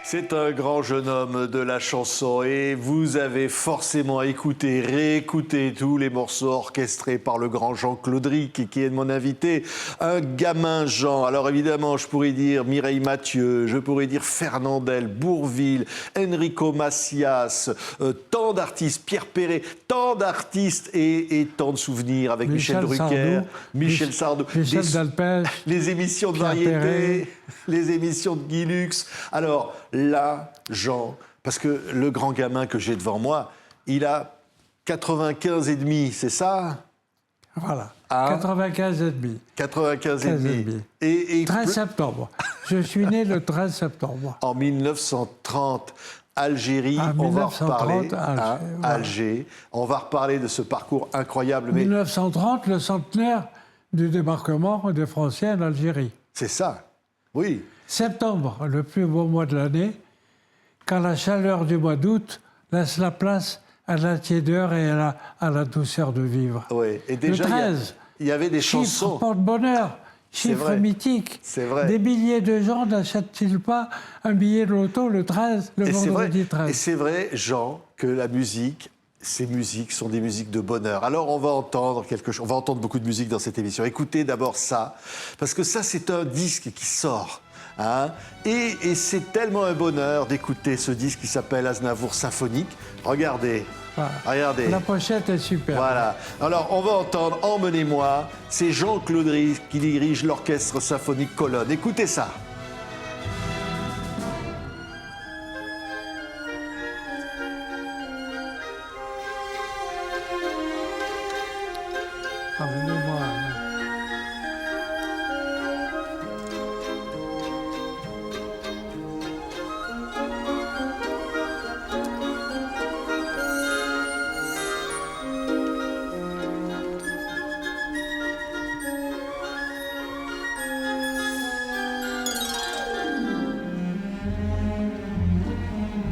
C'est un grand jeune homme de la chanson et vous avez forcément écouté, réécouté tous les morceaux orchestrés par le grand Jean Claudric qui est mon invité. Un gamin Jean. Alors évidemment, je pourrais dire Mireille Mathieu, je pourrais dire Fernandel, Bourvil, Enrico Macias, tant d'artistes, Pierre Perret, tant d'artistes et tant de souvenirs avec Michel Drucker, Michel Sardou, Michel Delpech, les émissions de Pierre variété, Perret. les émissions de Guy Lux. Alors là, Jean, parce que le grand gamin que j'ai devant moi, il a 95 et demi, c'est ça? Voilà, Ah. 95 et demi. 95 et 15 et demi. demi. Et 13 septembre. Je suis né le 13 septembre. en 1930, Algérie, Ah, on va 1930, reparler. Alger, voilà. Alger. On va reparler de ce parcours incroyable. Mais 1930, le centenaire du débarquement des Français en Algérie. c'est ça, oui. Septembre, le plus beau mois de l'année, quand la chaleur du mois d'août laisse la place à la tiédeur et à la douceur de vivre. Oui. Et déjà, le 13, il y avait des chiffre chansons. porte-bonheur, chiffre vrai. mythique. C'est vrai. Des milliers de gens n'achètent-ils pas un billet de loto le 13, le Et c'est vrai, vendredi 13 et c'est vrai, Jean, que la musique, ces musiques sont des musiques de bonheur. Alors on va entendre quelque chose, on va entendre beaucoup de musique dans cette émission. Écoutez d'abord ça, parce que ça c'est un disque qui sort. Hein, et c'est tellement un bonheur d'écouter ce disque qui s'appelle Aznavour Symphonique. Regardez, Voilà. regardez. La pochette est super. Voilà. Alors, on va entendre Emmenez-moi. C'est Jean Claudric qui dirige l'orchestre symphonique Colonne. Écoutez ça. Emmenez-moi.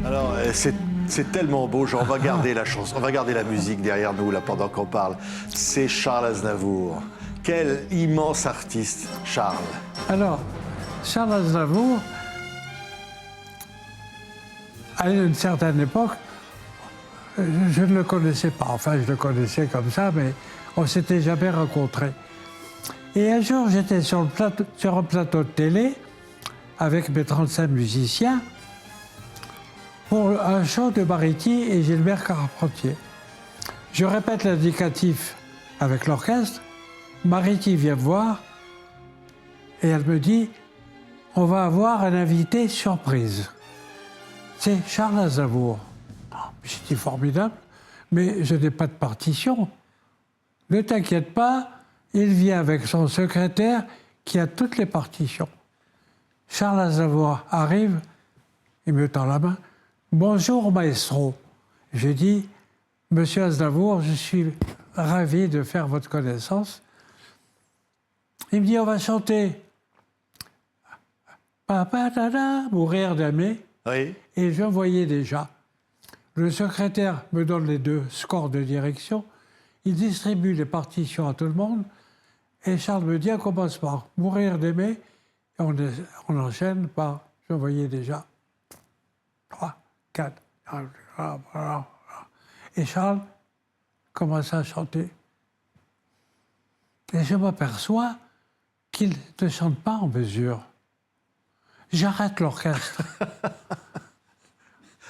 Alors, c'est tellement beau, Jean. On va garder la chanson, on va garder la musique derrière nous, là, pendant qu'on parle. C'est Charles Aznavour. Quel immense artiste, Charles. Alors, Charles Aznavour, à une certaine époque, je ne le connaissais pas. Enfin, je le connaissais comme ça, mais on ne s'était jamais rencontrés. Et un jour, j'étais sur un plateau de télé avec mes 35 musiciens pour un show de Bariti et Gilbert Carpentier. Je répète l'indicatif avec l'orchestre. Bariti vient me voir et elle me dit « On va avoir un invité surprise. C'est Charles Aznavour. » J'ai dit « Formidable, mais je n'ai pas de partition. » « Ne t'inquiète pas, il vient avec son secrétaire qui a toutes les partitions. » Charles Aznavour arrive, il me tend la main. « Bonjour, maestro. » Je dis « Monsieur Aznavour, je suis ravi de faire votre connaissance. » Il me dit « On va chanter. » Papa, dada, mourir d'aimer. Oui. Et je voyais déjà. Le secrétaire me donne les 2 scores de direction. Il distribue les partitions à tout le monde. Et Charles me dit, on commence par mourir d'aimer. Et on enchaîne par, je voyais déjà, 3, 4. Et Charles commence à chanter. Et je m'aperçois qu'il ne chante pas en mesure. J'arrête l'orchestre.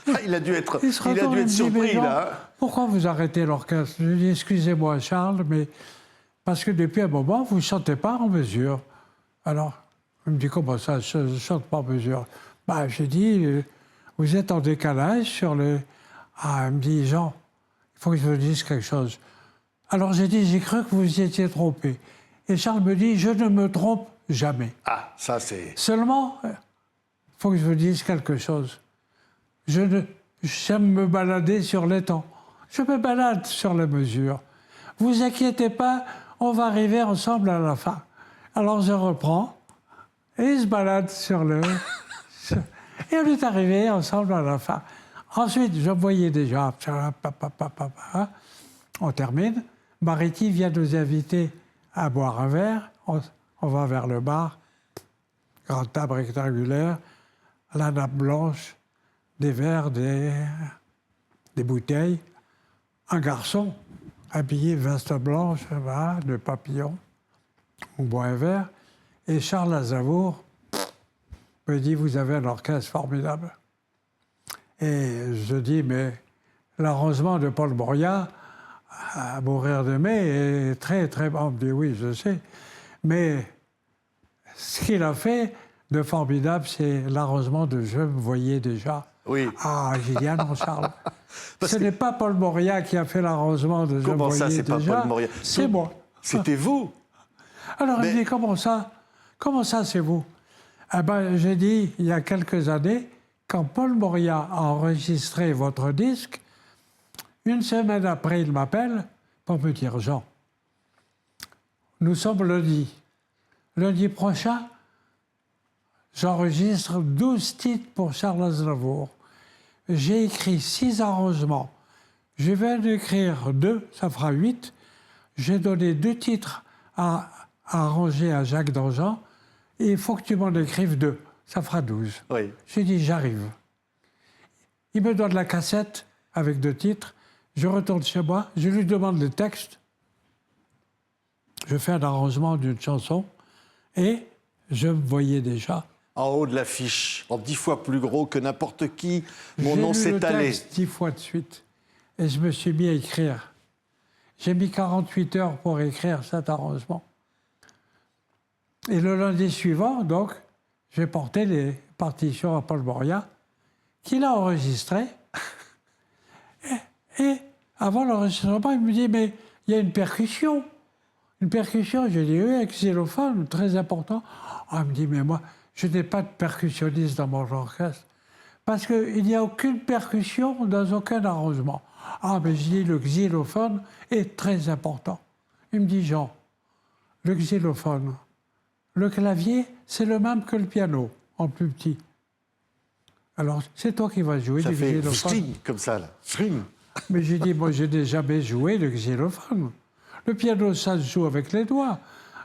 Ah, il a dû être Il se retourne et me dit, surpris, mais Jean, là. pourquoi vous arrêtez l'orchestre? Je lui dis, excusez-moi Charles, mais parce que depuis un moment, vous ne chantez pas en mesure. Alors, il me dit, comment ça, je ne chante pas en mesure? Bah, j'ai dit, vous êtes en décalage sur le... Ah, il me dit, Jean, il faut que je vous dise quelque chose. Alors j'ai dit, j'ai cru que vous y étiez trompé. Et Charles me dit, je ne me trompe jamais. Ah, ça c'est... Seulement, il faut que je vous dise quelque chose. J'aime me balader sur les temps. Je me balade sur les mesures. Vous inquiétez pas, on va arriver ensemble à la fin. Alors je reprends et il se balade sur le... et on est arrivé ensemble à la fin. Ensuite, je voyais déjà... On termine. Bariti vient nous inviter à boire un verre. On va vers le bar. Grande table rectangulaire. la nappe blanche, des verres, des bouteilles. Un garçon habillé veste blanche, voilà, de papillon. On boit un verre. Et Charles Aznavour me dit, vous avez un orchestre formidable. Et je dis, mais l'arrangement de Paul Moria, à mourir d'aimer, est très, très bon. On me dit, oui, je sais. Mais ce qu'il a fait de formidable, c'est l'arrangement de Je me voyais déjà. Oui. Ah, j'ai dit, ah non, Charles. Ce n'est pas Paul Moria qui a fait l'arrangement de Je me Comment voyais ça, c'est déjà. pas Paul Moria? C'est moi. C'était vous? Alors il me dit, comment ça? Comment ça, c'est vous? Eh ben, j'ai dit, il y a quelques années, quand Paul Moria a enregistré votre disque, une semaine après, il m'appelle pour me dire, Jean, nous sommes lundi. Lundi prochain, j'enregistre 12 titres pour Charles Aznavour. J'ai écrit 6 arrangements. Je viens d'écrire 2, ça fera 8. J'ai donné 2 titres à arranger à Jacques Dangean. Et il faut que tu m'en écrives 2, ça fera 12. Oui. J'ai dit, j'arrive. Il me donne la cassette avec 2 titres. Je retourne chez moi, je lui demande le texte. Je fais un arrangement d'une chanson et je me voyais déjà. En haut de l'affiche, en 10 fois plus gros que n'importe qui, mon nom J'ai lu le s'étalait. texte 10 fois de suite et je me suis mis à écrire. J'ai mis 48 heures pour écrire cet arrangement. Et le lundi suivant, donc, j'ai porté les partitions à Paul Moria, qui l'a enregistré. Et avant l'enregistrement, il me dit, mais il y a une percussion. Une percussion, j'ai dit, oui, avec xylophone, très important. Ah, il me dit, mais moi, je n'ai pas de percussionniste dans mon orchestre. Parce qu'il n'y a aucune percussion dans aucun arrangement. Ah, mais je dis, le xylophone est très important. Il me dit, Jean, le xylophone, le clavier, c'est le même que le piano, en plus petit. Alors, c'est toi qui vas jouer Ça du fait xylophone. string, comme ça, là. String. Mais j'ai dit, moi, je n'ai jamais joué le xylophone. Le piano, ça se joue avec les doigts.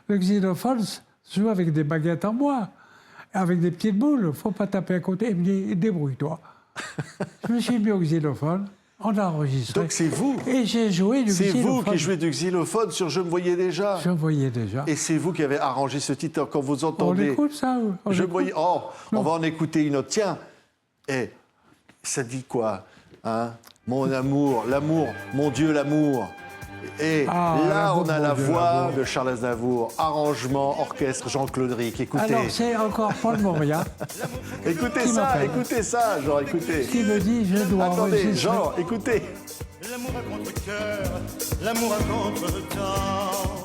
Le xylophone se joue avec des baguettes en bois, avec des petites boules. Il ne faut pas taper à côté. Il me dit, débrouille-toi. Je me suis mis au xylophone, on a enregistré. Donc c'est vous. Et j'ai joué du C'est xylophone. vous qui jouez du xylophone sur Je me voyais déjà. Je voyais déjà. Et c'est vous qui avez arrangé ce titre quand vous On entendez. écoute ça on Je me écoute. voyais. Oh, on va en écouter une autre. Tiens, et ça dit quoi, hein? Mon amour, l'amour, mon Dieu, l'amour. Et Ah, là, l'amour, on a mon la Dieu, voix l'amour. de Charles Aznavour, arrangement, orchestre, Jean-Claude Ric. Écoutez, Alors, c'est encore Paul Moria écoutez qui ça, m'appelle. écoutez ça, Jean, écoutez. qui me dit, je dois Attendez, enregistrer. Jean, écoutez. L'amour à contre-cœur, l'amour à contre-temps.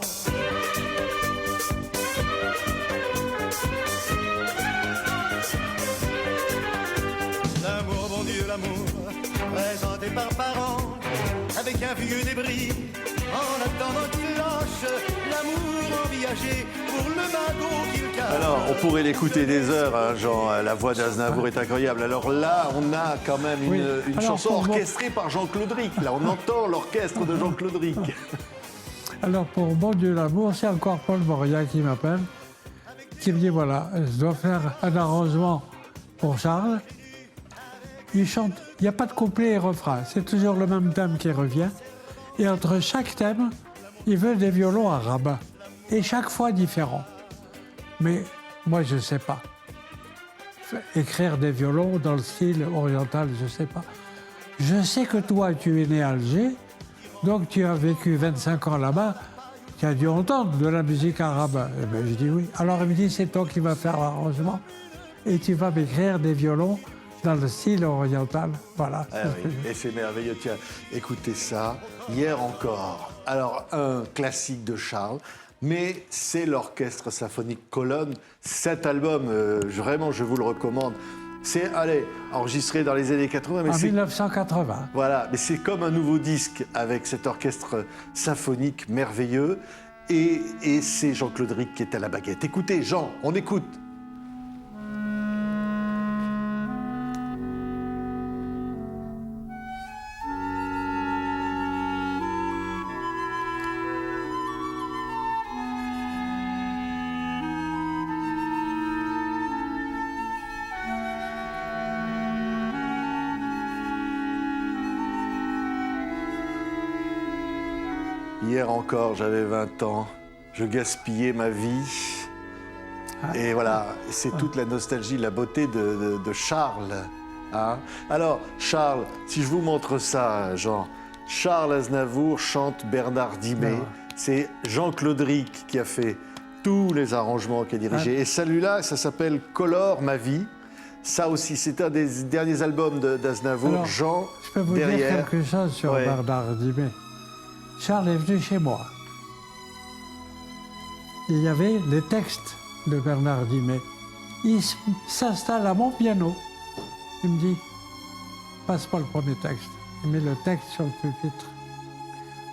L'amour, bon Dieu, l'amour, présenté par parents, avec un vieux débris, en attendant qu'il lâche l'amour enviagé pour le magot qu'il cache. Alors, on pourrait l'écouter des heures, hein, Jean. La voix d'Aznavour est incroyable. Alors là, on a quand même Oui. une Alors, chanson pour moi- orchestrée par Jean-Claude Ric. Là, on entend l'orchestre de Jean-Claude Ric. Alors, pour Bon Dieu l'amour, c'est encore Paul Moria qui m'appelle, qui me dit, voilà, je dois faire un arrangement pour Charles. Il chante, il n'y a pas de couplet et refrain, c'est toujours le même thème qui revient. Et entre chaque thème, il veut des violons arabes, et chaque fois différents. Mais moi, je ne sais pas. Écrire des violons dans le style oriental, je ne sais pas. Je sais que toi, tu es né à Alger, donc tu as vécu 25 ans là-bas, tu as dû entendre de la musique arabe. Eh bien, je dis oui. Alors il me dit, c'est toi qui vas faire l'arrangement et tu vas m'écrire des violons dans le style oriental. Voilà. Ah oui, et c'est merveilleux. Tiens, écoutez ça. Hier encore. Alors, un classique de Charles, mais c'est l'Orchestre Symphonique Colonne. Cet album, vraiment, je vous le recommande. C'est, allez, enregistré dans les années 80, mais En c'est 1980. voilà, mais c'est comme un nouveau disque avec cet orchestre symphonique merveilleux. Et c'est Jean-Claude Ric qui est à la baguette. Écoutez, Jean, on écoute. Hier encore, j'avais 20 ans. Je gaspillais ma vie. Et voilà, c'est toute la nostalgie, la beauté de Charles. Hein. Alors, Charles, si je vous montre ça, Jean, Charles Aznavour chante Bernard Dimet. C'est Jean-Claude Ric qui a fait tous les arrangements, qui a dirigé. Et celui-là, ça s'appelle Colore ma vie. Ça aussi, c'est un des derniers albums d'Aznavour. Jean, je peux vous derrière. dire quelque chose sur Bernard Dimet. Charles est venu chez moi. Il y avait les textes de Bernard Dimet. Il s'installe à mon piano. Il me dit, passe-moi le premier texte. Il met le texte sur le pupitre.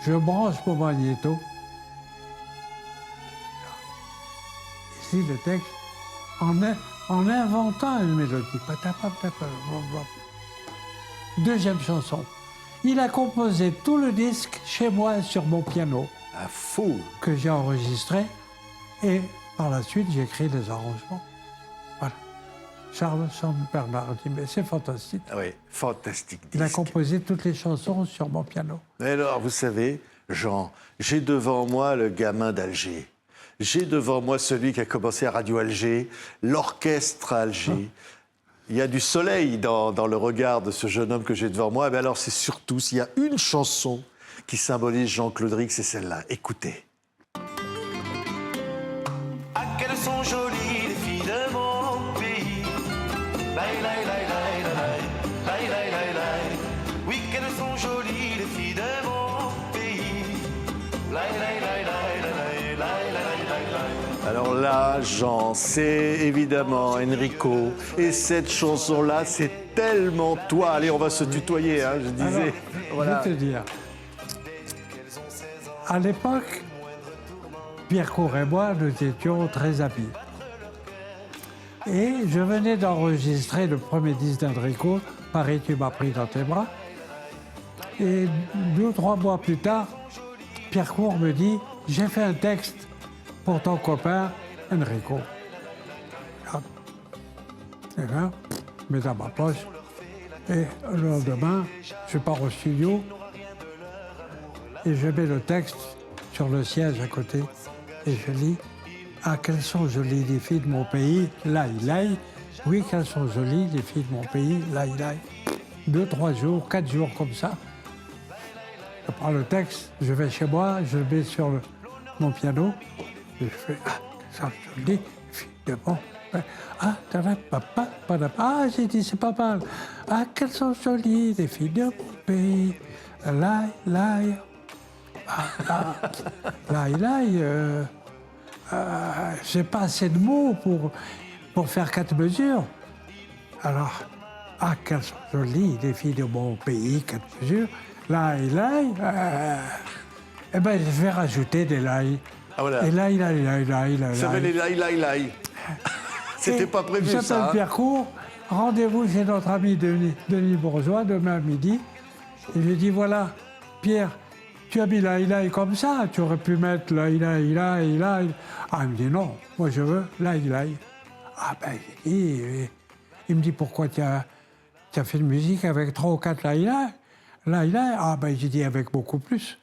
Je branche mon magnéto. Ici, le texte, en inventant une mélodie. Deuxième chanson. Il a composé tout le disque chez moi sur mon piano. Un fou. Que j'ai enregistré. Et par la suite, j'ai écrit les arrangements. Voilà. Charles chante Bernard Dimet. C'est fantastique. Ah oui, fantastique disque. Il a composé toutes les chansons sur mon piano. Et alors, vous savez, Jean, j'ai devant moi le gamin d'Alger. J'ai devant moi celui qui a commencé à Radio Alger, l'orchestre à Alger. Il y a du soleil dans le regard de ce jeune homme que j'ai devant moi. Mais alors, c'est surtout, s'il y a une chanson qui symbolise Jean-Claude Ric, c'est celle-là. Écoutez. Ah, qu'elles sont jolies les filles de mon pays. Laï, laï, laï, laï, laï, laï, laï, laï, laï. Oui, qu'elles sont jolies les filles de mon pays. Laï, laï, laï, laï, laï, laï, laï, laï, laï. Alors là, Jean, c'est évidemment Enrico. Et cette chanson-là, c'est tellement toi. Allez, on va se tutoyer, hein, je disais. Alors, voilà. je vais te dire, à l'époque, Pierre Cour et moi, nous étions très amis. Et je venais d'enregistrer le premier disque d'Enrico, Paris, tu m'as pris dans tes bras. Et 2 ou 3 mois plus tard, Pierre Cour me dit, j'ai fait un texte pour ton copain Enrico. Et là, je mets dans ma poche. Et le lendemain, je pars au studio et je mets le texte sur le siège à côté. Et je lis, ah, qu'elles sont jolies les filles de mon pays, laï, laï. Oui, qu'elles sont jolies les filles de mon pays, laï, laï. 2, 3 jours, 4 jours comme ça. Je prends le texte, je vais chez moi, je le mets sur mon piano. Et je fais, ah, qu'elles sont jolies les filles de mon pays. Ah, ah, j'ai dit, c'est pas mal. Ah, qu'elles sont jolies les filles de mon pays, laï, laï. J'ai pas assez de mots pour faire 4 mesures. Alors, ah, qu'elles sont jolies, les filles de mon pays, 4 mesures. Eh ben, je vais rajouter des laï. Ah, voilà. Et laï. Ça s'appelle les laï. C'était pas prévu, ça. J'appelle Pierre Cour, rendez-vous chez notre ami Denis Bourgeois, demain à midi. Et je lui dis, voilà, Pierre, tu as mis laï comme ça, tu aurais pu mettre laï. Ah, il me dit non, moi je veux laï. Ah ben, il me dit pourquoi tu as fait une musique avec 3 ou 4 laï. Ah ben, j'ai dit avec beaucoup plus.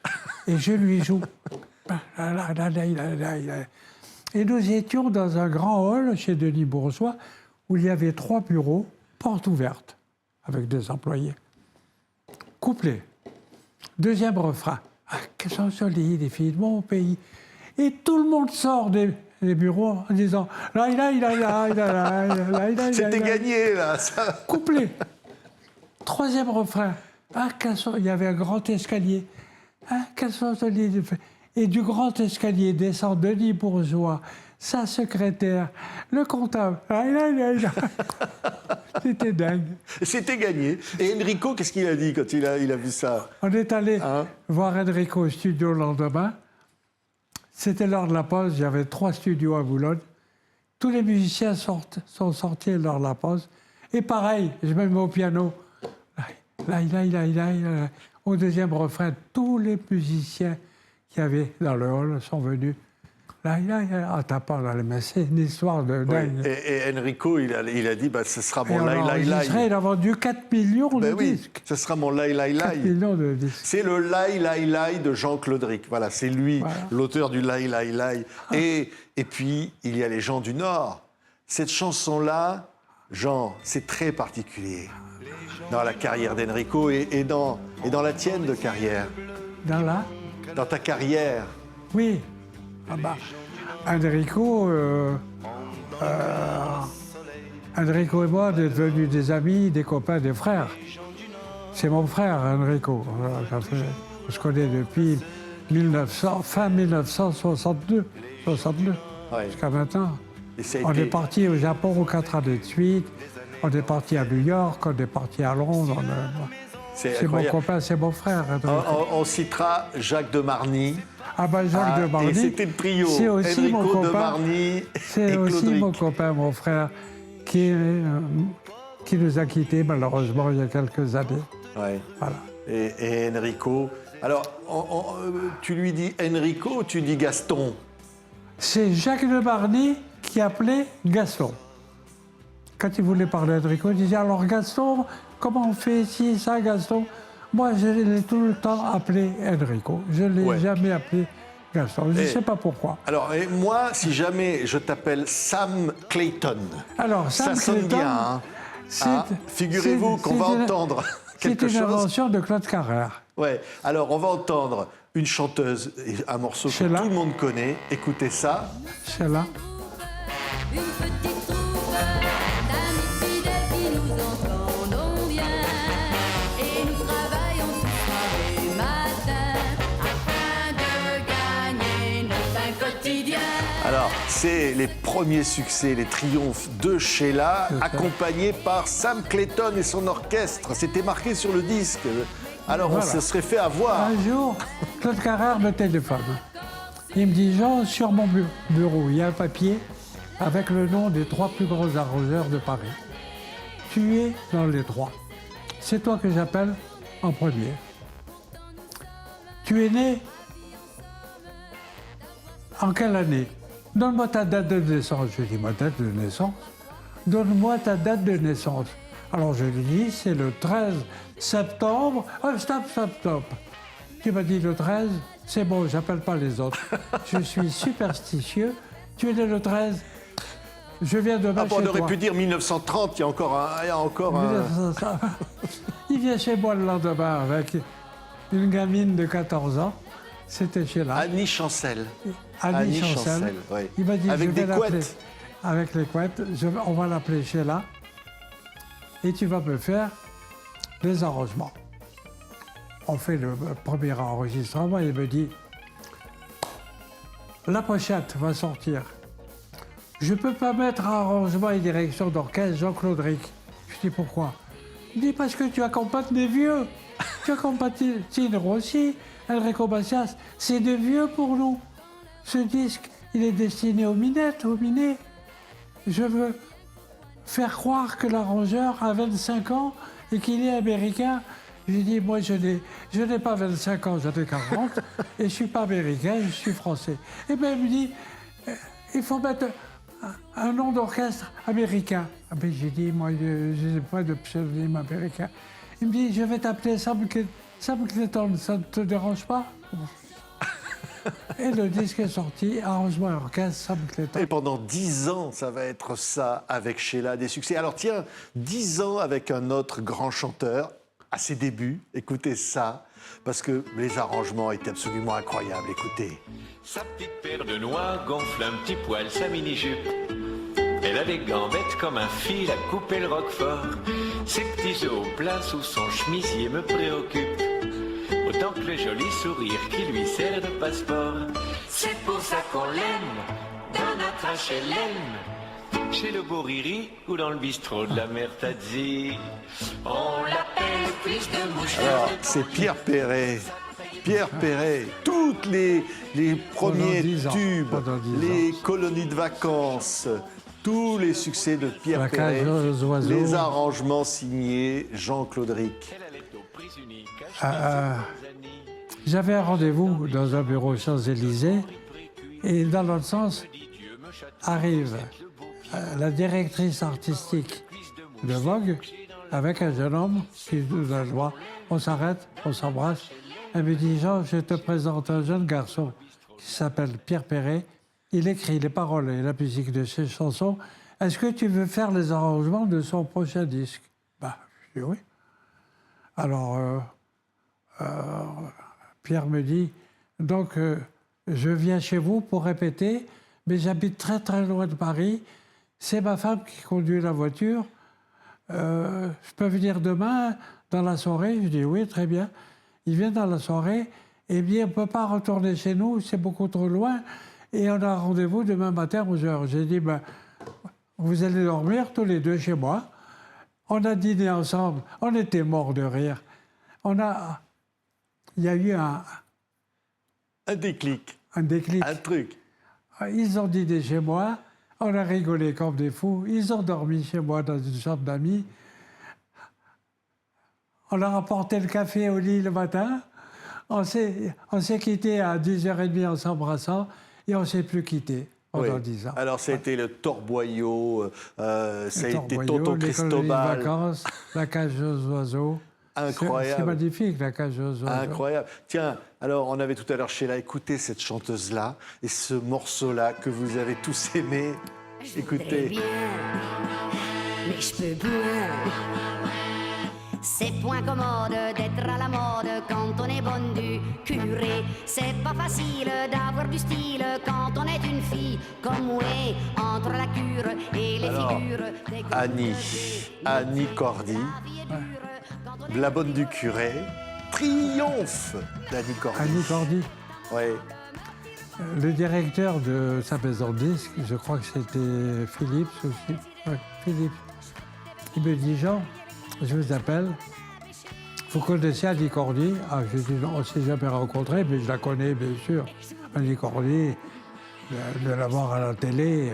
Et je lui joue. Et nous étions dans un grand hall chez Denis Bourgeois où il y avait 3 bureaux, porte ouverte, avec 2 employés. Couplet. Deuxième refrain. Ah, qu'elles sont jolies, les filles de mon pays. Et tout le monde sort des bureaux en disant laï. C'était gagné, là. Ça. Couplet. Troisième refrain. Ah, il y avait un grand escalier. Ah, qu'elles sont jolies. Et du grand escalier descend Denis Bourgeois, sa secrétaire, le comptable. C'était dingue. C'était gagné. Et Enrico, qu'est-ce qu'il a dit quand il a vu ça? On est allé voir Enrico au studio le lendemain. C'était l'heure de la pause. Il y avait 3 studios à Boulogne. Tous les musiciens sont sortis lors de la pause. Et pareil, je me mets au piano. Au deuxième refrain, tous les musiciens qu'il y avait dans le hall sont venus. en tapant dans les mains. C'est une histoire de dingue. Et Enrico, il a dit, bah, ce sera Et mon on l'a enregistré, il a vendu 4 millions de Ben oui, disques. ce sera mon Lai Lai 4 Lai. millions de disques. C'est le Lai Lai Lai de Jean-Claude Ric. Voilà, c'est lui, Voilà. l'auteur du Lai Lai Lai. Et puis, il y a les gens du Nord. Cette chanson-là, Jean, c'est très particulier dans la carrière d'Enrico et dans la tienne de carrière, dans ta carrière. Oui. Ah bah, Enrico et moi, on est devenus des amis, des copains, des frères. C'est mon frère, Enrico. On se connaît depuis fin 1962, 62, Ouais. jusqu'à maintenant. Et ça a On été- est parti au Japon 4 années de suite. On est parti à New York, on est parti à Londres. C'est mon incroyable. copain, c'est mon frère. Enrico. On citera Jacques de Marny. Ah ben Jacques de Marny. Et c'était le trio. C'est aussi mon Enrico de copain. Marny C'est et aussi Claude mon Ric. copain, mon frère, qui nous a quittés malheureusement il y a quelques années. Ouais. Voilà. Et Enrico. Alors, tu lui dis Enrico ou tu dis Gaston? C'est Jacques de Marny qui appelait Gaston. Quand il voulait parler d'Enrico, il disait alors Gaston, comment on fait ici, ça, Gaston? Moi, je l'ai tout le temps appelé Enrico. Je ne l'ai Ouais. jamais appelé Gaston. Je ne Et- sais pas pourquoi. Alors, et moi, si jamais je t'appelle Sam Clayton, Alors, ça Sam sonne Clayton, bien, hein? c'est- Figurez-vous c'est- qu'on va c'est une- entendre c'est quelque une chose. invention de Claude Carrère. Ouais. Alors, on va entendre une chanteuse, et un morceau que Sheila. tout le monde connaît. Écoutez ça. C'est là. Une petite troupe d'amis fidèles qui nous entendons bien. Et nous travaillons tout soir et matin afin de gagner notre pain quotidien. Alors, c'est les premiers succès, les triomphes de Sheila, C'est ça. accompagnés par Sam Clayton et son orchestre. C'était marqué sur le disque. Alors, Voilà. on se serait fait avoir. Un jour, Claude Carrère me téléphone. Il me dit, Jean, sur mon bureau, il y a un papier avec le nom des 3 plus gros arroseurs de Paris. Tu es dans les 3. C'est toi que j'appelle en premier. Tu es né en quelle année? Donne-moi ta date de naissance. Je lui dis, ma date de naissance? Donne-moi ta date de naissance. Alors je lui dis, c'est le 13 septembre. Oh, stop, stop, stop. Tu m'as dit le 13, c'est bon, j'appelle pas les autres. Je suis superstitieux. Tu es né le 13. Je viens demain Ah bon, chez on aurait toi. pu dire 1930, il y a encore un... Il vient chez moi le lendemain avec une gamine de 14 ans. C'était chez là. Annie Chancel. Annie Chancel. oui. Il m'a dit, Avec je vais des l'appeler. couettes. Avec les couettes. On va l'appeler Sheila. Et tu vas me faire les arrangements. On fait le premier enregistrement. Il me dit, la pochette va sortir. Je ne peux pas mettre arrangement et direction d'orchestre Jean-Claude Ric. Je dis pourquoi? Il dit parce que tu accompagnes des vieux. Tu accompagnes Tine Rossi, Enrico Macias. C'est des vieux pour nous. Ce disque, il est destiné aux minettes, aux minés. Je veux faire croire que l'arrangeur a 25 ans et qu'il est américain. J'ai dit, moi, je n'ai pas 25 ans, j'en ai 40, et je ne suis pas américain, je suis français. Et bien, il me dit, il faut mettre un nom d'orchestre américain. Ah ben, j'ai dit, moi, je n'ai pas de pseudonyme américain. Il me dit, je vais t'appeler Sam Clayton, ça ne te dérange pas? Et le disque est sorti, arrangement et orchestre, Sam Clayton. Et pendant 10 ans, ça va être ça avec Sheila, des succès. Alors tiens, 10 ans avec un autre grand chanteur, à ses débuts, écoutez ça, parce que les arrangements étaient absolument incroyables, écoutez. Sa petite paire de noix gonfle un petit poil sa mini-jupe. Elle a des gambettes comme un fil à couper le roquefort. Ses petits os plats sous son chemisier me préoccupent. Autant que le joli sourire qui lui sert de passeport. C'est pour ça qu'on l'aime dans notre HLM. Chez le beau Riri ou dans le bistrot de la mère Tadzi. On l'appelle plus de mouche. Alors, c'est Pierre Perret. Pierre Perret, toutes les premiers 10 ans. tubes, Pendant 10 les colonies de vacances, tous les succès de Pierre La Perret, cage aux oiseaux. les arrangements signés Jean-Claude Ric. Elle allait aux prises uniques, J'avais un rendez-vous dans un bureau aux Champs-Élysées Et dans l'autre sens, arrive la directrice artistique de Vogue avec un jeune homme qui nous a joie. On s'arrête, on s'embrasse. Elle me dit, Jean, je te présente un jeune garçon qui s'appelle Pierre Perret. Il écrit les paroles et la musique de ses chansons. Est-ce que tu veux faire les arrangements de son prochain disque? Bah, je dis oui. Alors, Pierre me dit, donc, je viens chez vous pour répéter, mais j'habite très très loin de Paris. C'est ma femme qui conduit la voiture. Je peux venir demain dans la soirée? Je dis oui, très bien. Il vient dans la soirée et bien, on ne peut pas retourner chez nous, c'est beaucoup trop loin. Et on a rendez-vous demain matin à 11h. J'ai dit, ben, vous allez dormir tous les deux chez moi. On a dîné ensemble, on était morts de rire. Il y a eu un déclic. Un déclic. Un truc. Ils ont dîné chez moi, on a rigolé comme des fous. Ils ont dormi chez moi dans une chambre d'amis. On leur a apporté le café au lit le matin. On s'est quittés à 10h30 en s'embrassant et on ne s'est plus quittés pendant 10 ans. Alors, ça a été le Torboyau, ça a été Torboyau, Tonton les colonies de Cristobal. vacances, la cage aux oiseaux. Incroyable. C'est magnifique, la cage aux oiseaux. Incroyable. Tiens, alors, on avait tout à l'heure Sheila, écoutez cette chanteuse-là et ce morceau-là que vous avez tous aimé. Écoutez. Bien, mais je peux bien. C'est point commode d'être à la mode quand on est bonne du curé. C'est pas facile d'avoir du style quand on est une fille comme moi. Entre la cure et les figures des Annie Cordy, la bonne du curé, triomphe d'Annie Cordy. Annie Cordy. Oui. Le directeur de sa maison de disques, je crois que c'était Philippe aussi. Ouais, Philippe. Il me dit, Jean, je vous appelle. Vous connaissez Annie Cordy? Ah, je dis, non, on ne s'est jamais rencontrés, mais je la connais, bien sûr. Annie Cordy, de la voir à la télé,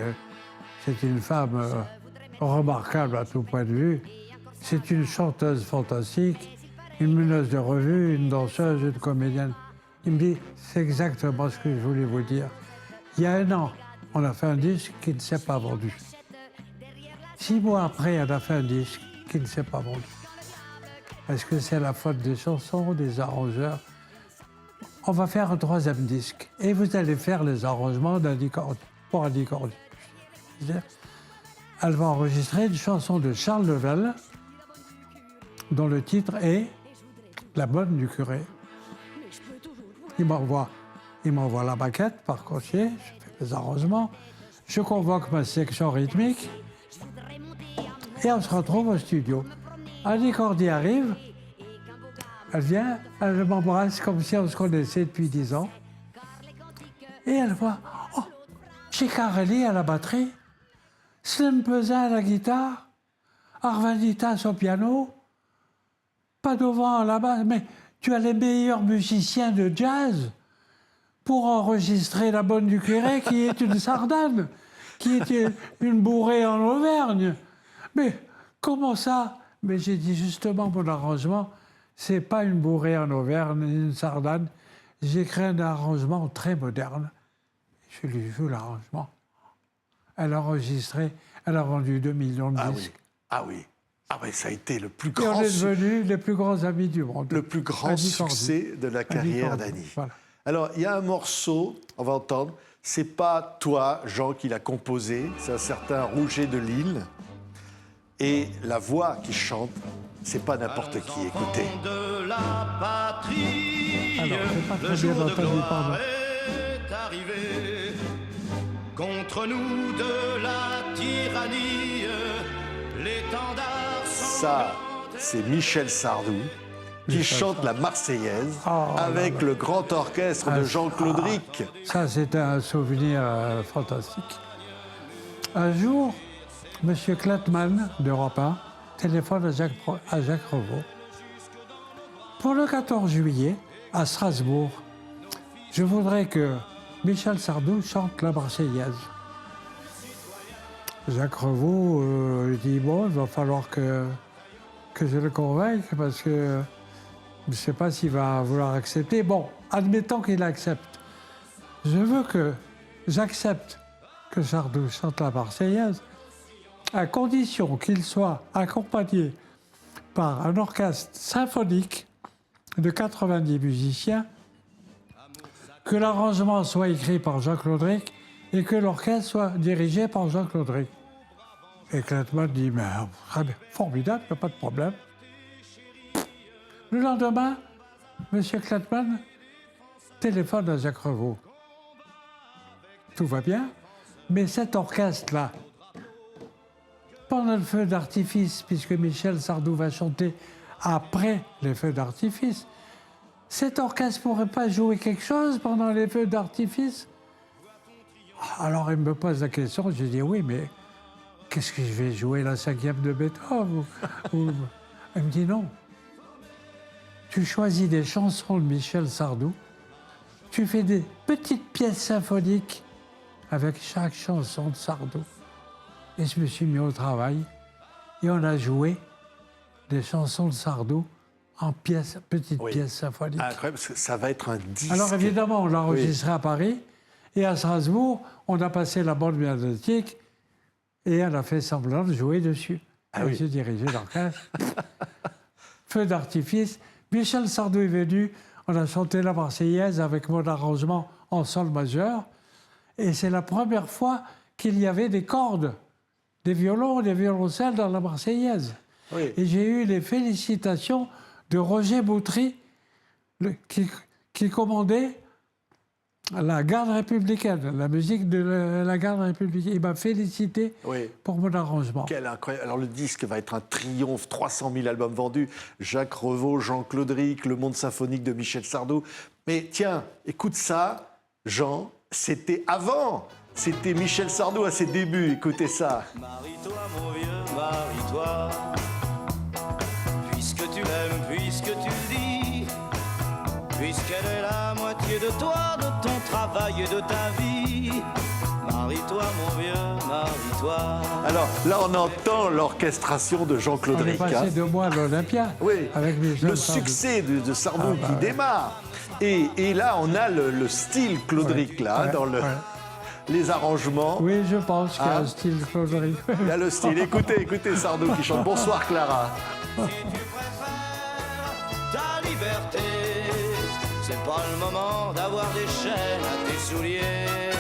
c'est une femme remarquable à tout point de vue. C'est une chanteuse fantastique, une meneuse de revue, une danseuse, une comédienne. Il me dit, c'est exactement ce que je voulais vous dire. Il y a 1 an, on a fait un disque qui ne s'est pas vendu. 6 mois après, on a fait un disque qui ne s'est pas vendu. Est-ce que c'est la faute des chansons, des arrangeurs? On va faire un 3e disque. Et vous allez faire les arrangements d'Annie Cordy, pour Annie Cordy. Elle va enregistrer une chanson de Charles Level, dont le titre est La bonne du curé. Il m'envoie la maquette par courrier, je fais les arrangements, je convoque ma section rythmique et on se retrouve au studio. Annie Cordy arrive, elle vient, elle m'embrasse comme si on se connaissait depuis 10 ans. Et elle voit, oh, Ciccarelli à la batterie, Slim Pesin à la guitare, Arvanitas au piano, Padovan à la basse, mais tu as les meilleurs musiciens de jazz pour enregistrer La bonne du curé, qui est une sardane, qui est une bourrée en Auvergne. Mais comment ça? Mais j'ai dit justement, mon arrangement, c'est pas une bourrée en Auvergne, une sardane. J'ai créé un arrangement très moderne. Je lui joue l'arrangement. Elle a enregistré, elle a vendu 2 millions de disques. Ah oui. Ah oui, ça a été le plus Et grand on est devenus les plus grands amis du monde. le plus grand Annie Cordy. succès de la carrière Cordy, d'Annie. voilà. Alors, il y a un morceau, on va entendre, c'est pas toi, Jean, qui l'a composé, c'est un certain Rouget de Lille. Et la voix qui chante, c'est pas n'importe qui, écoutez. De la patrie, Alors, j'ai pas le très jour bien de entendu, gloire pardon. est arrivé. Contre nous de la tyrannie, l'étendard Ça, c'est Michel Sardou qui chante la Marseillaise Oh, avec le grand orchestre de Jean-Claude Ric. Ça, c'est un souvenir fantastique. Un jour, M. Klettmann d'Europe 1 téléphone à Jacques Revaux. Pour le 14 juillet, à Strasbourg, je voudrais que Michel Sardou chante la Marseillaise. Jacques Revaux dit, bon, il va falloir que je le convainque parce que je ne sais pas s'il va vouloir accepter. Bon, admettons qu'il accepte. Je veux que j'accepte que Sardou chante la Marseillaise à condition qu'il soit accompagné par un orchestre symphonique de 90 musiciens, que l'arrangement soit écrit par Jean-Claude Ric et que l'orchestre soit dirigé par Jean-Claude Ric. Et Kleinman dit, mais très bien, formidable, il n'y a pas de problème. Le lendemain, M. Kleinman téléphone à Jacques Revaux. Tout va bien, mais cet orchestre-là, pendant le feu d'artifice, puisque Michel Sardou va chanter après les feux d'artifice, cet orchestre ne pourrait pas jouer quelque chose pendant les feux d'artifice? Alors il me pose la question, je dis oui, mais qu'est-ce que je vais jouer la 5e de Beethoven Il me dit non. Tu choisis des chansons de Michel Sardou, tu fais des petites pièces symphoniques avec chaque chanson de Sardou. Et je me suis mis au travail et on a joué des chansons de Sardou en petites pièces symphoniques. Incroyable, parce que ça va être un disque. Alors évidemment, on l'a enregistré à Paris et à Strasbourg, on a passé la bande médiatique et elle a fait semblant de jouer dessus. J'ai dirigé l'orchestre. Feu d'artifice. Michel Sardou est venu, on a chanté la Marseillaise avec mon arrangement en sol majeur et c'est la première fois qu'il y avait des cordes, des violons, des violoncelles dans la Marseillaise. Oui. Et j'ai eu les félicitations de Roger Boutry, qui commandait la garde républicaine, la musique de la garde républicaine. Il m'a félicité pour mon arrangement. Quel incroyable. Alors le disque va être un triomphe, 300 000 albums vendus. Jacques Revaux, Jean-Claude Ric, le monde symphonique de Michel Sardou. Mais tiens, écoute ça, Jean, c'était avant. C'était Michel Sardou à ses débuts, écoutez ça. Marie-toi, mon vieux, marie-toi. Puisque tu l'aimes, puisque tu le dis, puisqu'elle est la moitié de toi, de ton travail et de ta vie. Marie-toi, mon vieux, marie-toi. Alors là, on entend l'orchestration de Jean-Claude Ric. On est passé 2 mois à l'Olympia. Oui, avec Michel le Sardou. succès de Sardou qui démarre. Et là, on a le style Claude Ric, là, dans les arrangements. Oui, je pense qu'il y a un style Claude Ric. Il y a le style. Écoutez Sardou qui chante. Bonsoir Clara. Si tu préfères ta liberté, c'est pas le moment d'avoir des chaînes à tes souliers.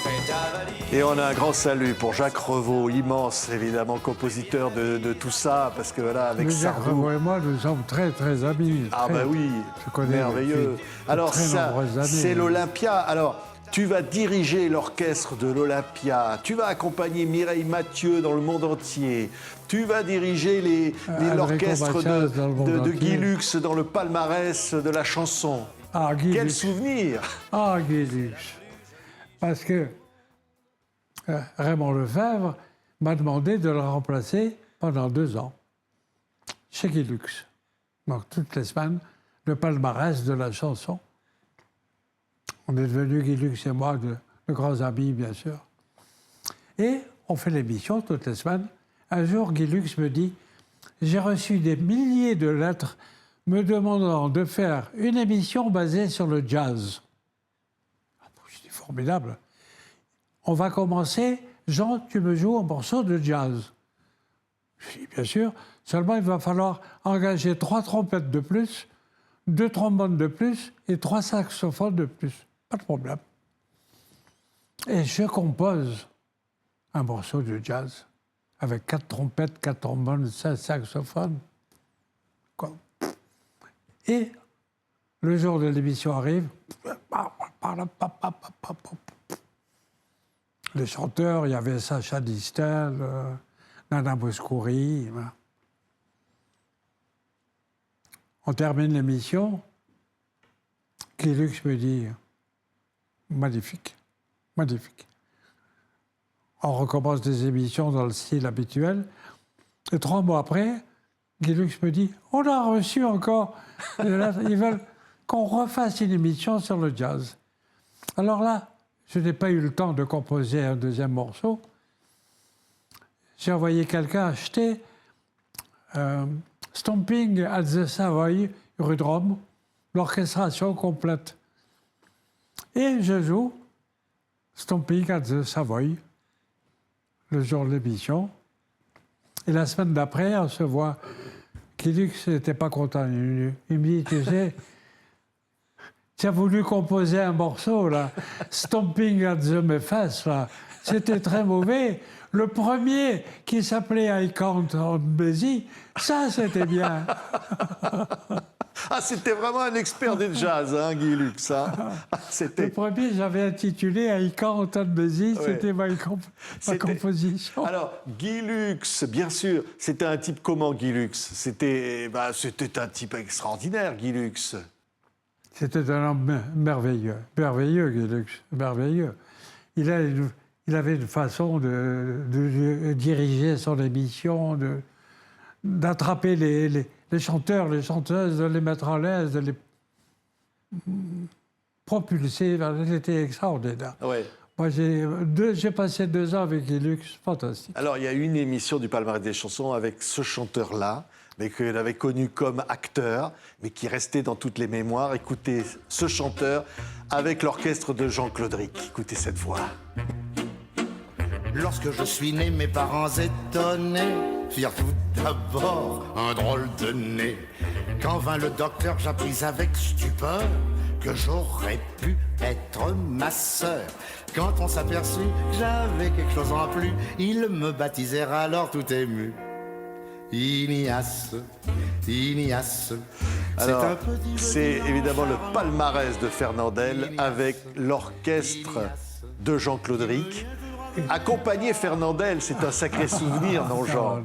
Fais ta valise. Et on a un grand salut pour Jacques Revaux, immense évidemment compositeur de tout ça, parce que voilà, avec Mais Jacques Sardou. Revaux et moi, nous sommes très, très amis. Ah Très- bah oui, je connais merveilleux. depuis Alors très ça, nombreuses années. c'est l'Olympia. Alors, tu vas diriger l'orchestre de l'Olympia. Tu vas accompagner Mireille Mathieu dans le monde entier. Tu vas diriger l'orchestre Macias dans le monde de entier. Guy Lux dans le palmarès de la chanson. Ah, Guy Quel Lux. souvenir! Ah, Guy Lux. Parce que Raymond Lefebvre m'a demandé de le remplacer pendant 2 ans chez Guy Lux. Donc, toutes les semaines, le palmarès de la chanson. On est devenus, Guy Lux et moi, de grands amis, bien sûr. Et on fait l'émission toutes les semaines. Un jour, Guy Lux me dit « J'ai reçu des milliers de lettres me demandant de faire une émission basée sur le jazz. » Je dis « Formidable. On va commencer. Jean, tu me joues un morceau de jazz. » Je dis « Bien sûr. Seulement, il va falloir engager 3 trompettes de plus, 2 trombones de plus et 3 saxophones de plus. » Pas de problème. Et je compose un morceau de jazz avec 4 trompettes, 4 trombones, 16 saxophones. Quoi. Et le jour de l'émission arrive, les chanteurs, il y avait Sacha Distel, Nana Mouskouri. Voilà. On termine l'émission. Guy Lux me dit magnifique, magnifique. On recommence des émissions dans le style habituel. Et 3 mois après, Guy Lux me dit on a reçu encore des lettres. Ils veulent qu'on refasse une émission sur le jazz. Alors là, je n'ai pas eu le temps de composer un 2e morceau. J'ai envoyé quelqu'un acheter Stomping at the Savoy, rue de Rome, l'orchestration complète. Et je joue Stomping at the Savoy, le jour de l'émission. Et la semaine d'après, on se voit. Guilux n'était pas content. Il me dit, tu sais, tu as voulu composer un morceau, là, Stomping at the Memphis, là. C'était très mauvais. Le premier, qui s'appelait I Can't on Basie, ça, c'était bien. Ah, c'était vraiment un expert du jazz, hein, Guy Lux. Hein. Le C'était... premier, j'avais intitulé I Can't on Basie, Ouais. c'était ma composition. Alors, Guy Lux, bien sûr, c'était un type comment, Guy Lux? C'était un type extraordinaire, Guy Lux. C'était un homme merveilleux, Guy Lux, merveilleux. Il avait une façon de diriger son émission, d'attraper les chanteurs, les chanteuses, de les mettre en l'aise, de les propulser. C'était extraordinaire. Ouais. Moi, j'ai passé 2 ans avec Guy Lux, fantastique. Alors, il y a eu une émission du Palmarès des chansons avec ce chanteur-là, mais qu'il avait connu comme acteur, mais qui restait dans toutes les mémoires. Écoutez ce chanteur avec l'orchestre de Jean-Claude Ric. Écoutez cette voix. Lorsque je suis né, mes parents étonnés firent tout d'abord un drôle de nez. Quand vint le docteur, j'appris avec stupeur que j'aurais pu être ma sœur. Quand on s'aperçut que j'avais quelque chose en plus, ils me baptisèrent alors tout ému. Ignace, Ignace. Alors, c'est évidemment le palmarès de Fernandel avec l'orchestre de Jean-Claude Ric. Accompagner Fernandel, c'est un sacré souvenir, non, Jean?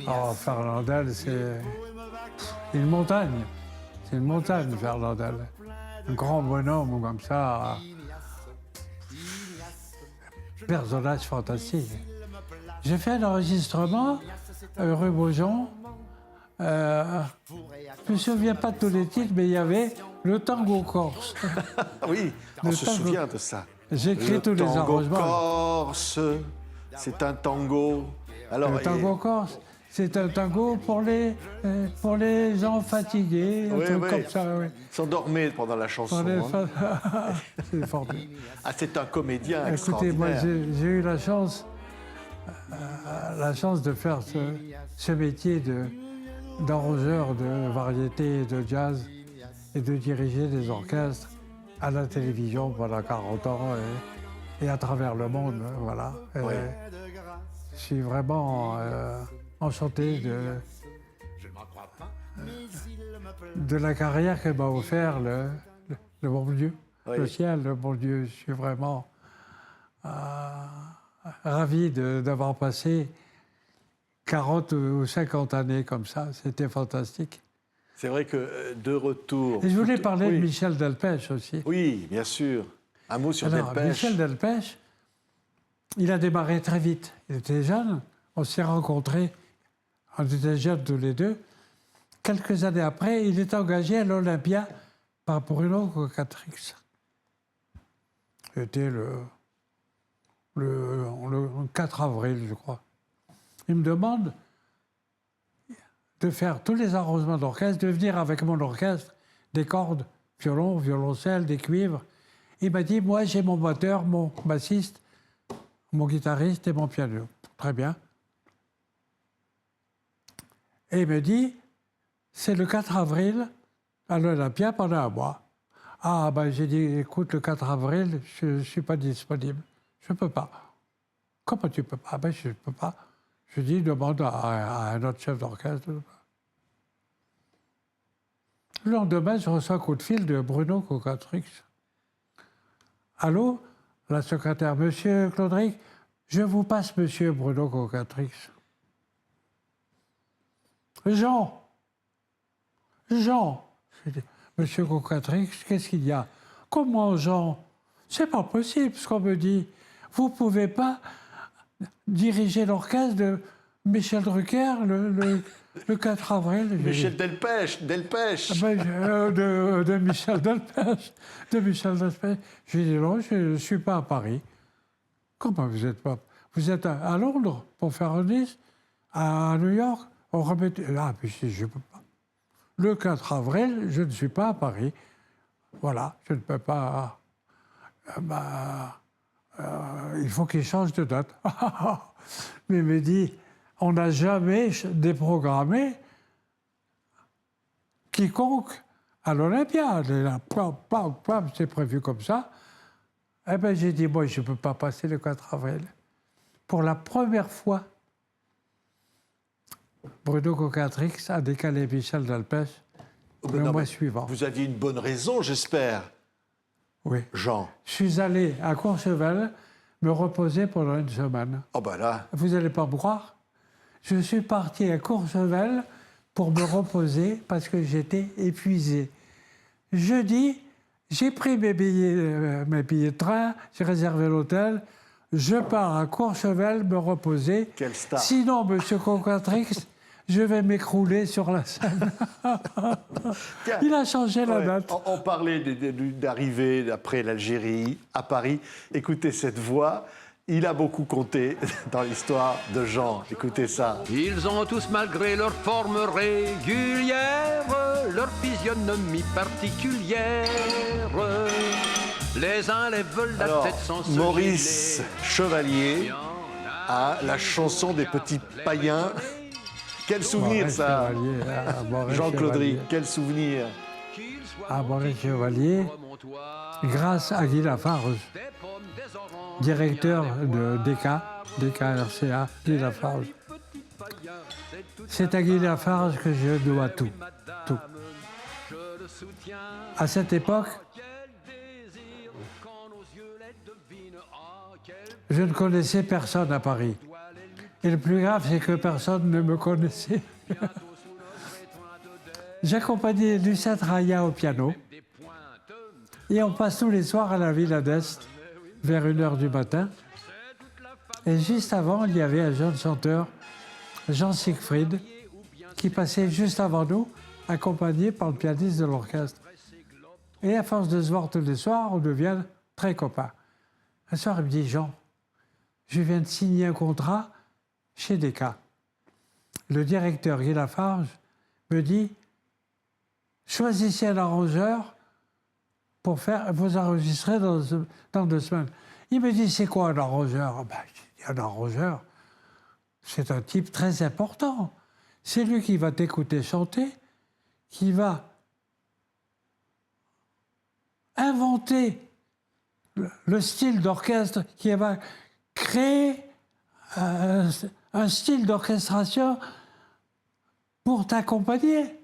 Oh, Fernandel, c'est une montagne. C'est une montagne, Fernandel. Un grand bonhomme comme ça. Personnage fantastique. J'ai fait un enregistrement rue Beaujon. Je ne me souviens pas de tous les titres, mais il y avait le tango corse. Oui, on Le se tango. souvient de ça. J'écris tous les tango arrangements. corse, c'est un tango. Alors, Le tango corse, c'est un tango pour les gens fatigués, un Oui, truc oui. comme ça. Oui. s'endormait pendant la chanson. hein. C'est formidable. Ah, c'est un comédien Écoutez, moi, extraordinaire. j'ai eu la chance de faire ce métier d'arrangeur de variété et de jazz et de diriger des orchestres à la télévision pendant 40 ans et à travers le monde. Voilà. Et Ouais. je suis vraiment enchanté de la carrière que m'a offert le bon Dieu, Oui. le ciel, le bon Dieu. Je suis vraiment ravi d'avoir passé 40 ou 50 années comme ça. C'était fantastique. C'est vrai que de retour. Et je voulais parler Oui. de Michel Delpech aussi. Oui, bien sûr. Un mot sur Alors, Delpech. Michel Delpech, il a démarré très vite. Il était jeune, on s'est rencontrés, on était jeunes tous les deux. Quelques années après, il est engagé à l'Olympia par Bruno Cocatrix. C'était le 4 avril, je crois. Il me demande de faire tous les arrangements d'orchestre, de venir avec mon orchestre, des cordes, violon, violoncelle, des cuivres. Il m'a dit, moi j'ai mon batteur, mon bassiste, mon guitariste et mon piano. Très bien. Et il me dit, c'est le 4 avril à l'Olympia pendant un mois. Ah, ben j'ai dit, écoute, le 4 avril, je ne suis pas disponible. Je ne peux pas. Comment tu peux pas? Ben, je ne peux pas. Je dis, demande à un autre chef d'orchestre. Le lendemain, je reçois un coup de fil de Bruno Cocatrix. Allô, la secrétaire, Monsieur Claudric, je vous passe Monsieur Bruno Cocatrix. Jean. Je dis, Monsieur Cocatrix, qu'est-ce qu'il y a? Comment Jean? C'est pas possible ce qu'on me dit. Vous pouvez pas diriger l'orchestre de Michel Drucker le 4 avril. J'ai Michel dit, Delpech. ah ben, de Michel Delpech. De Michel Delpech. J'ai dit non, je ne suis pas à Paris. Comment vous êtes pas? Vous êtes à Londres pour faire un disque? À New York? On remet... Ah, puis je ne peux pas. Le 4 avril, je ne suis pas à Paris. Voilà, je ne peux pas il faut qu'il change de date. Mais il me dit, on n'a jamais déprogrammé quiconque à l'Olympiade. Et là, c'est prévu comme ça. Eh bien, j'ai dit, moi, je ne peux pas passer le 4 avril. Pour la première fois, Bruno Cocatrix a décalé Michel Delpech le mois suivant. Vous aviez une bonne raison, j'espère, Oui. Jean. Je suis allé à Courchevel me reposer pendant une semaine. Oh ben là, Vous n'allez pas me croire. Je suis parti à Courchevel pour me reposer parce que j'étais épuisé. Jeudi, j'ai pris mes billets de train, j'ai réservé l'hôtel. Je pars à Courchevel me reposer. quel star. Sinon, monsieur Cocatrix, je vais m'écrouler sur la scène. Il a changé la Ouais, date. on parlait d'arrivée après l'Algérie à Paris. Écoutez cette voix. Il a beaucoup compté dans l'histoire de Jean. Écoutez ça. Ils ont tous, malgré leur forme régulière, leur physionomie particulière. Les uns lèvent la Alors, tête sans se Maurice gêner. Chevalier a la chanson des petits païens. Quel souvenir Maurice ça, Chevalier, Maurice Jean-Claude Chevalier. Ric, quel souvenir. Maurice Chevalier, grâce à Guy Lafarge, directeur de DKRCA, Guy Lafarge. C'est à Guy Lafarge que je dois tout. Tout. À cette époque, je ne connaissais personne à Paris. Et le plus grave, c'est que personne ne me connaissait. J'accompagnais Lucette Raya au piano. Et on passe tous les soirs à la Villa d'Est, vers 1h du matin. Et juste avant, il y avait un jeune chanteur, Jean Siegfried, qui passait juste avant nous, accompagné par le pianiste de l'orchestre. Et à force de se voir tous les soirs, on devient très copains. Un soir, il me dit, Jean, je viens de signer un contrat chez Decca. Le directeur Guy Lafarge me dit, choisissez un arrangeur pour vous enregistrer dans 2 semaines. Il me dit, c'est quoi un arrangeur? Ben, je dis, un arrangeur, c'est un type très important. C'est lui qui va t'écouter chanter, qui va inventer le style d'orchestre, qui va créer un style d'orchestration pour t'accompagner.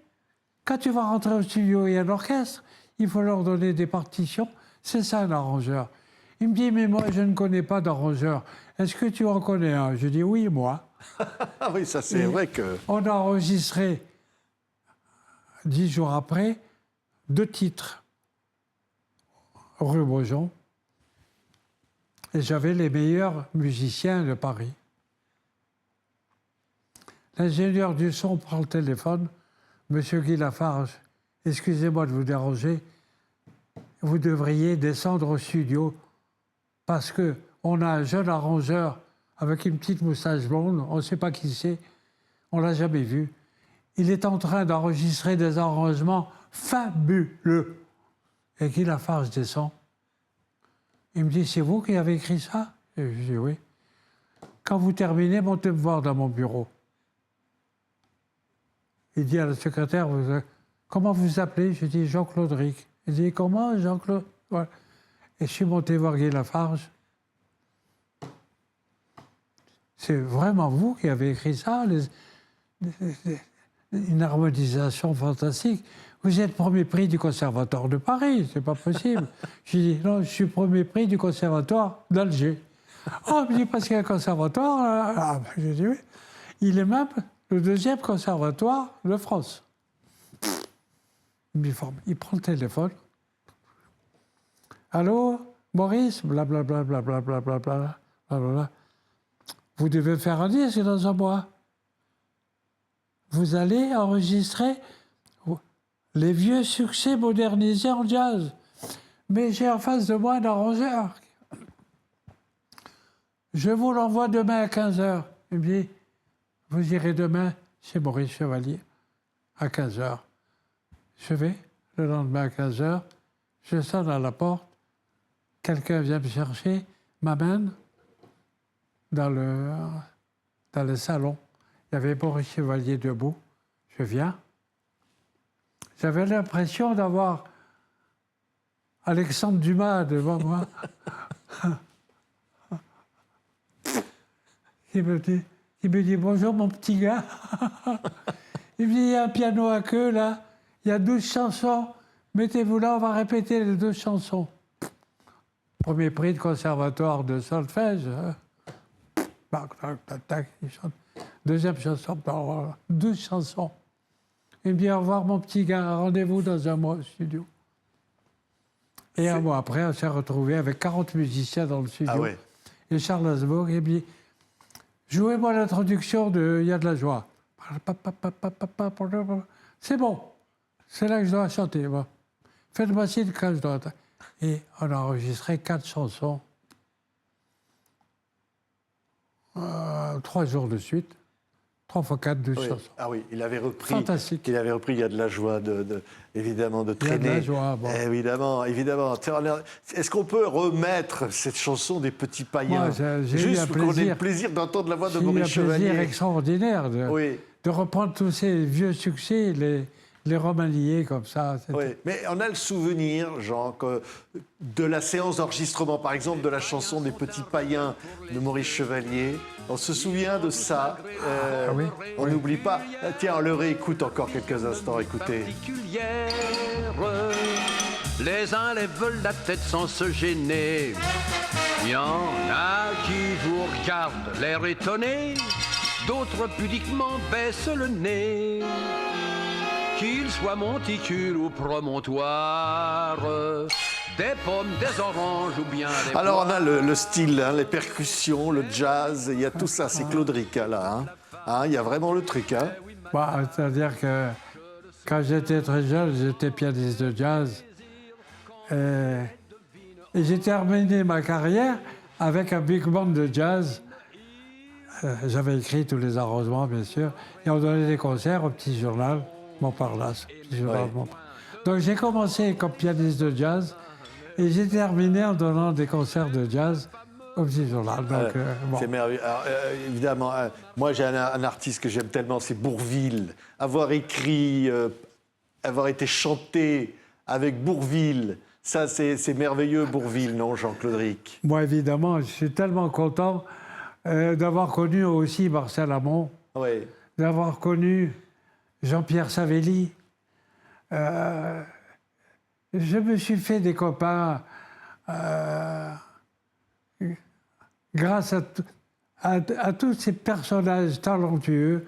Quand tu vas rentrer au studio et à l'orchestre, il faut leur donner des partitions. C'est ça un arrangeur. Il me dit, mais moi, je ne connais pas d'arrangeur. Est-ce que tu en connais un? Je dis, oui, moi. Ah oui, ça c'est vrai que... On a enregistré, 10 jours après, 2 titres. Rue Beaujon. Et j'avais les meilleurs musiciens de Paris. L'ingénieur du son prend le téléphone. Monsieur Guy Lafarge, excusez-moi de vous déranger. Vous devriez descendre au studio parce qu'on a un jeune arrangeur avec une petite moustache blonde, on ne sait pas qui c'est, on ne l'a jamais vu. Il est en train d'enregistrer des arrangements fabuleux. Et Guy Lafarge descend. Il me dit, c'est vous qui avez écrit ça? Et je dis, oui. Quand vous terminez, montez me voir dans mon bureau. Il dit à la secrétaire, comment vous appelez? Je dis, Jean-Claude Ric. Il dit, comment, Jean-Claude? Voilà. Et je suis monté voir Guy Lafarge. C'est vraiment vous qui avez écrit ça, une harmonisation fantastique. Vous êtes premier prix du Conservatoire de Paris, c'est pas possible. Je dis, non, je suis premier prix du Conservatoire d'Alger. Oh, il me dit, parce qu'il y a un conservatoire, là. Ah, ben, je dis, oui. Il est même le 2e conservatoire de France. Il prend le téléphone. Allô, Maurice? Blablabla, blablabla, blablabla, blablabla. Vous devez faire un disque dans un mois. Vous allez enregistrer les vieux succès modernisés en jazz. Mais j'ai en face de moi un arrangeur. Je vous l'envoie demain à 15h. Il me dit, vous irez demain chez Maurice Chevalier à 15h. Je vais le lendemain à 15h. Je sonne à la porte. Quelqu'un vient me chercher. m'amène dans le salon. Il y avait Maurice Chevalier debout. Je viens. J'avais l'impression d'avoir Alexandre Dumas devant moi. Il me dit bonjour mon petit gars. Il me dit il y a un piano à queue là, il y a 12 chansons, mettez-vous là, on va répéter les 12 chansons. Premier prix de conservatoire de solfège. Tac, tac, tac, tac, il chante. Deuxième chanson, 12 chansons. Il me dit au revoir mon petit gars, rendez-vous dans un mois au studio. Et un mois après, on s'est retrouvés avec 40 musiciens dans le studio. Ah ouais. Et Charles Aznavour, il me dit jouez-moi l'introduction de Il y a de la joie. C'est bon, c'est là que je dois chanter. Bon. Faites-moi signe quand je dois. Et on a enregistré 4 chansons, 3 jours de suite. 3 fois 4, 12 chansons. Ah oui, il avait repris. Fantastique. Il avait repris Il y a de la joie, évidemment, de traîner. Il y a de la joie, bon. Évidemment, évidemment. Est-ce qu'on peut remettre cette chanson des Petits Païens? Moi, j'ai eu juste un pour qu'on ait plaisir. le plaisir d'entendre la voix de J'ai eu Maurice un plaisir Chevalier. extraordinaire Oui. de reprendre tous ces vieux succès, les remanier comme ça. Oui, mais on a le souvenir, Jean, de la séance d'enregistrement, par exemple, de la chanson des Petits Païens de Maurice Chevalier. On se souvient de ça. oui. On n'oublie pas. Tiens, on le réécoute encore quelques instants. Écoutez. Particulière. Les uns lèvent la tête sans se gêner. Il y en a qui vous regardent l'air étonné. D'autres pudiquement baissent le nez. Qu'ils soient monticules ou promontoires, des pommes, des oranges ou bien des Alors, on a le style, hein, les percussions, le jazz, il y a tout ça. C'est Claude Rica, là. Hein. Hein, il y a vraiment le truc. Hein. Bah, c'est-à-dire que quand j'étais très jeune, j'étais pianiste de jazz. Et j'ai terminé ma carrière avec un big band de jazz. J'avais écrit tous les arrangements, bien sûr. Et on donnait des concerts au Petit Journal Montparnasse. Petit Journal Montparnasse. Donc j'ai commencé comme pianiste de jazz et j'ai terminé en donnant des concerts de jazz au Petit Journal. Donc, bon. C'est merveilleux. Alors, évidemment, moi j'ai un artiste que j'aime tellement, c'est Bourvil. Avoir écrit, avoir été chanté avec Bourvil, ça c'est merveilleux, Bourvil, non, Jean-Claude Ric? Moi, évidemment, je suis tellement content d'avoir connu aussi Marcel Amont, Oui. d'avoir connu Jean-Pierre Savelli. Je me suis fait des copains grâce à tous ces personnages talentueux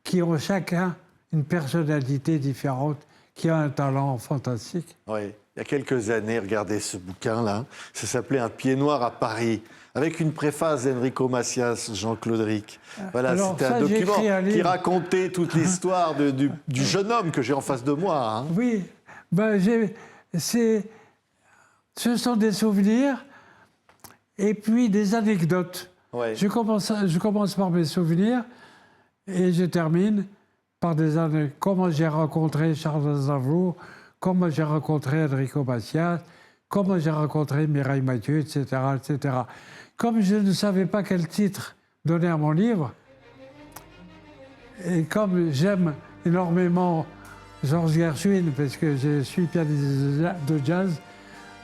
qui ont chacun une personnalité différente, qui a un talent fantastique. Oui. Il y a quelques années, regardez ce bouquin-là, ça s'appelait Un pied noir à Paris, avec une préface d'Enrico Macias, Jean-Claude Ric. Voilà, Alors, c'était ça, un j'ai document écrit un qui livre. racontait toute l'histoire du jeune homme que j'ai en face de moi. Hein. Oui, ben, ce sont des souvenirs et puis des anecdotes. Ouais. Je commence par mes souvenirs et je termine par des anecdotes. Comment j'ai rencontré Charles Aznavour, comment j'ai rencontré Enrico Macias, comment j'ai rencontré Mireille Mathieu, etc., etc. Comme je ne savais pas quel titre donner à mon livre, et comme j'aime énormément Georges Gershwin, parce que je suis pianiste de jazz,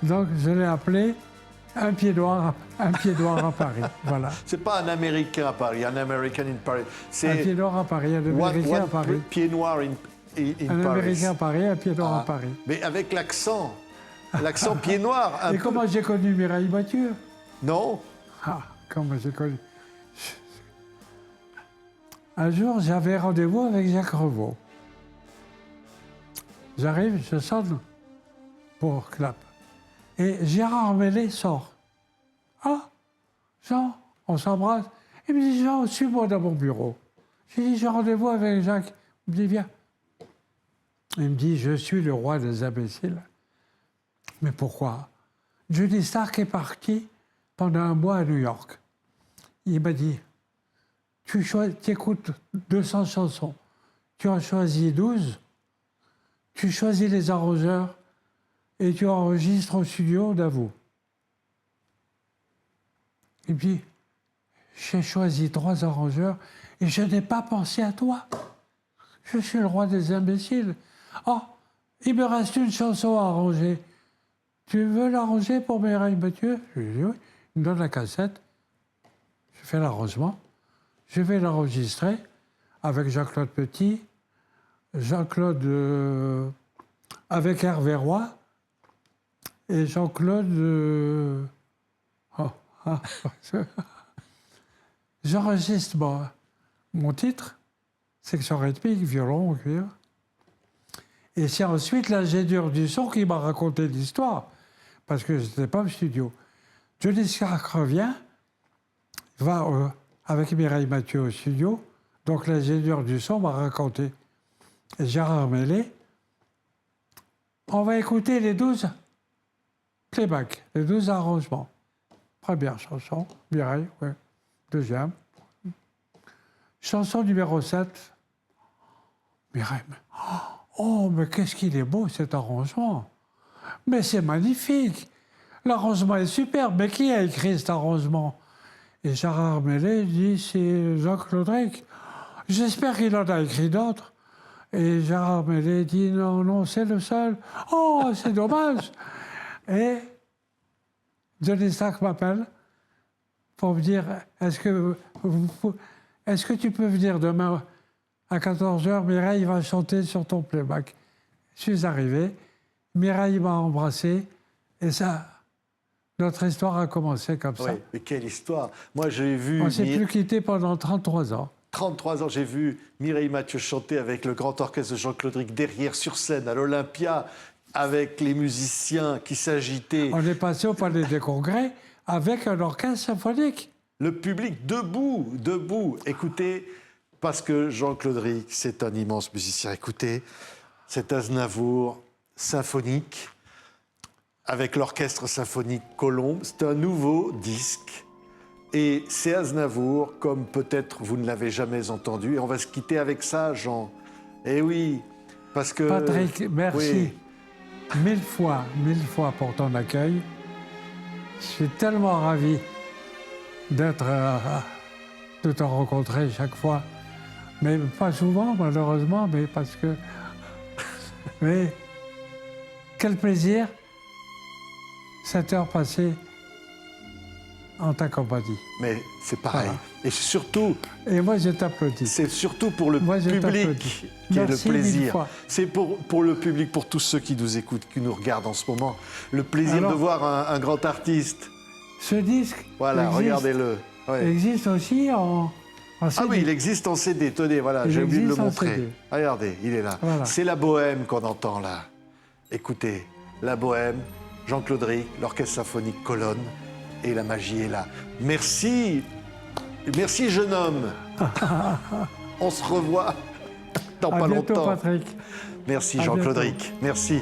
donc je l'ai appelé Un pied noir à Paris. Voilà. C'est pas un Américain à Paris, un American in Paris. C'est Un pied noir à Paris, un Américain à Paris. pied noir in Un Paris. Américain à Paris, un pied noir à Paris. Mais avec l'accent pied noir. Un Et peu... comment j'ai connu Mireille Mathieu? Non. Ah, comment j'ai connu. Un jour, j'avais rendez-vous avec Jacques Revaux. J'arrive, je sonne pour clap. Et Gérard Mellet sort. Ah, Jean, on s'embrasse. Il me dit, Jean, suis-moi dans mon bureau. J'ai dit, j'ai rendez-vous avec Jacques. Il me dit, viens. Il me dit, je suis le roi des imbéciles. Mais pourquoi? Judy Stark est parti pendant un mois à New York. Il m'a dit, tu écoutes 200 chansons, tu en choisis 12, tu choisis les arrangeurs et tu enregistres au studio d'Avou. Il me dit, j'ai choisi 3 arrangeurs et je n'ai pas pensé à toi. Je suis le roi des imbéciles. Oh, il me reste une chanson à arranger. Tu veux l'arranger pour Mireille Mathieu? Je lui dis oui. Il me donne la cassette. Je fais l'arrangement. Je vais l'enregistrer avec Jean-Claude Petit, Jean-Claude avec Hervé Roy et Jean-Claude. J'enregistre mon titre, section rythmique, violon, cuivre. Et c'est ensuite l'ingénieur du son qui m'a raconté l'histoire, parce que je n'étais pas au studio. Johnny Stark revient, va avec Mireille Mathieu au studio, donc l'ingénieur du son m'a raconté. Et Gérard Mellet, on va écouter les 12 playbacks, les 12 arrangements. Première chanson, Mireille, ouais. Deuxième. Chanson numéro 7. Mireille, oh, mais qu'est-ce qu'il est beau cet arrangement. Mais c'est magnifique. L'arrangement est superbe. Mais qui a écrit cet arrangement? Et Gérard Mellet dit, c'est Jean-Claude Rick. J'espère qu'il en a écrit d'autres. Et Gérard Mellet dit, non, c'est le seul. Oh, c'est dommage. Et Johnny Stark m'appelle pour me dire, est-ce que tu peux venir demain à 14h, Mireille va chanter sur ton playback. Je suis arrivé, Mireille m'a embrassé, et ça, notre histoire a commencé comme ça. Oui, mais quelle histoire. Moi, j'ai vu... On ne s'est plus quitté pendant 33 ans. 33 ans, j'ai vu Mireille Mathieu chanter avec le grand orchestre de Jean-Claude Rick derrière sur scène à l'Olympia, avec les musiciens qui s'agitaient. On est passé au Palais des Congrès avec un orchestre symphonique. Le public debout. Écoutez, parce que Jean-Claude Rick, c'est un immense musicien. Écoutez, cet Aznavour symphonique, avec l'orchestre symphonique Colombe, c'est un nouveau disque. Et c'est Aznavour, comme peut-être vous ne l'avez jamais entendu. Et on va se quitter avec ça, Jean. Eh oui, parce que... Patrick, merci. Oui. 1000 fois pour ton accueil. Je suis tellement ravi de te rencontrer chaque fois. Mais pas souvent, malheureusement, mais parce que... Mais quel plaisir, 7 heures passées en ta compagnie. Mais c'est pareil. Voilà. Et surtout... Et moi, je t'applaudis. C'est surtout pour le Moi, je public t'applaudis. qui est Merci le 1000 plaisir. fois. C'est pour le public, pour tous ceux qui nous écoutent, qui nous regardent en ce moment. Le plaisir Alors, de voir un grand artiste. Ce disque Voilà, regardez-le. Ouais. existe aussi en CD. Ah oui, il existe en CD. Tenez, voilà, Il j'ai oublié de le existe en montrer. CD. Regardez, il est là. Voilà. C'est la bohème qu'on entend là. Écoutez, la bohème, Jean-Claude Rick, l'orchestre symphonique Colonne, et la magie est là. Merci, merci jeune homme. On se revoit dans À pas bientôt, longtemps. Patrick. Merci À Jean-Claude bientôt. Rick, merci.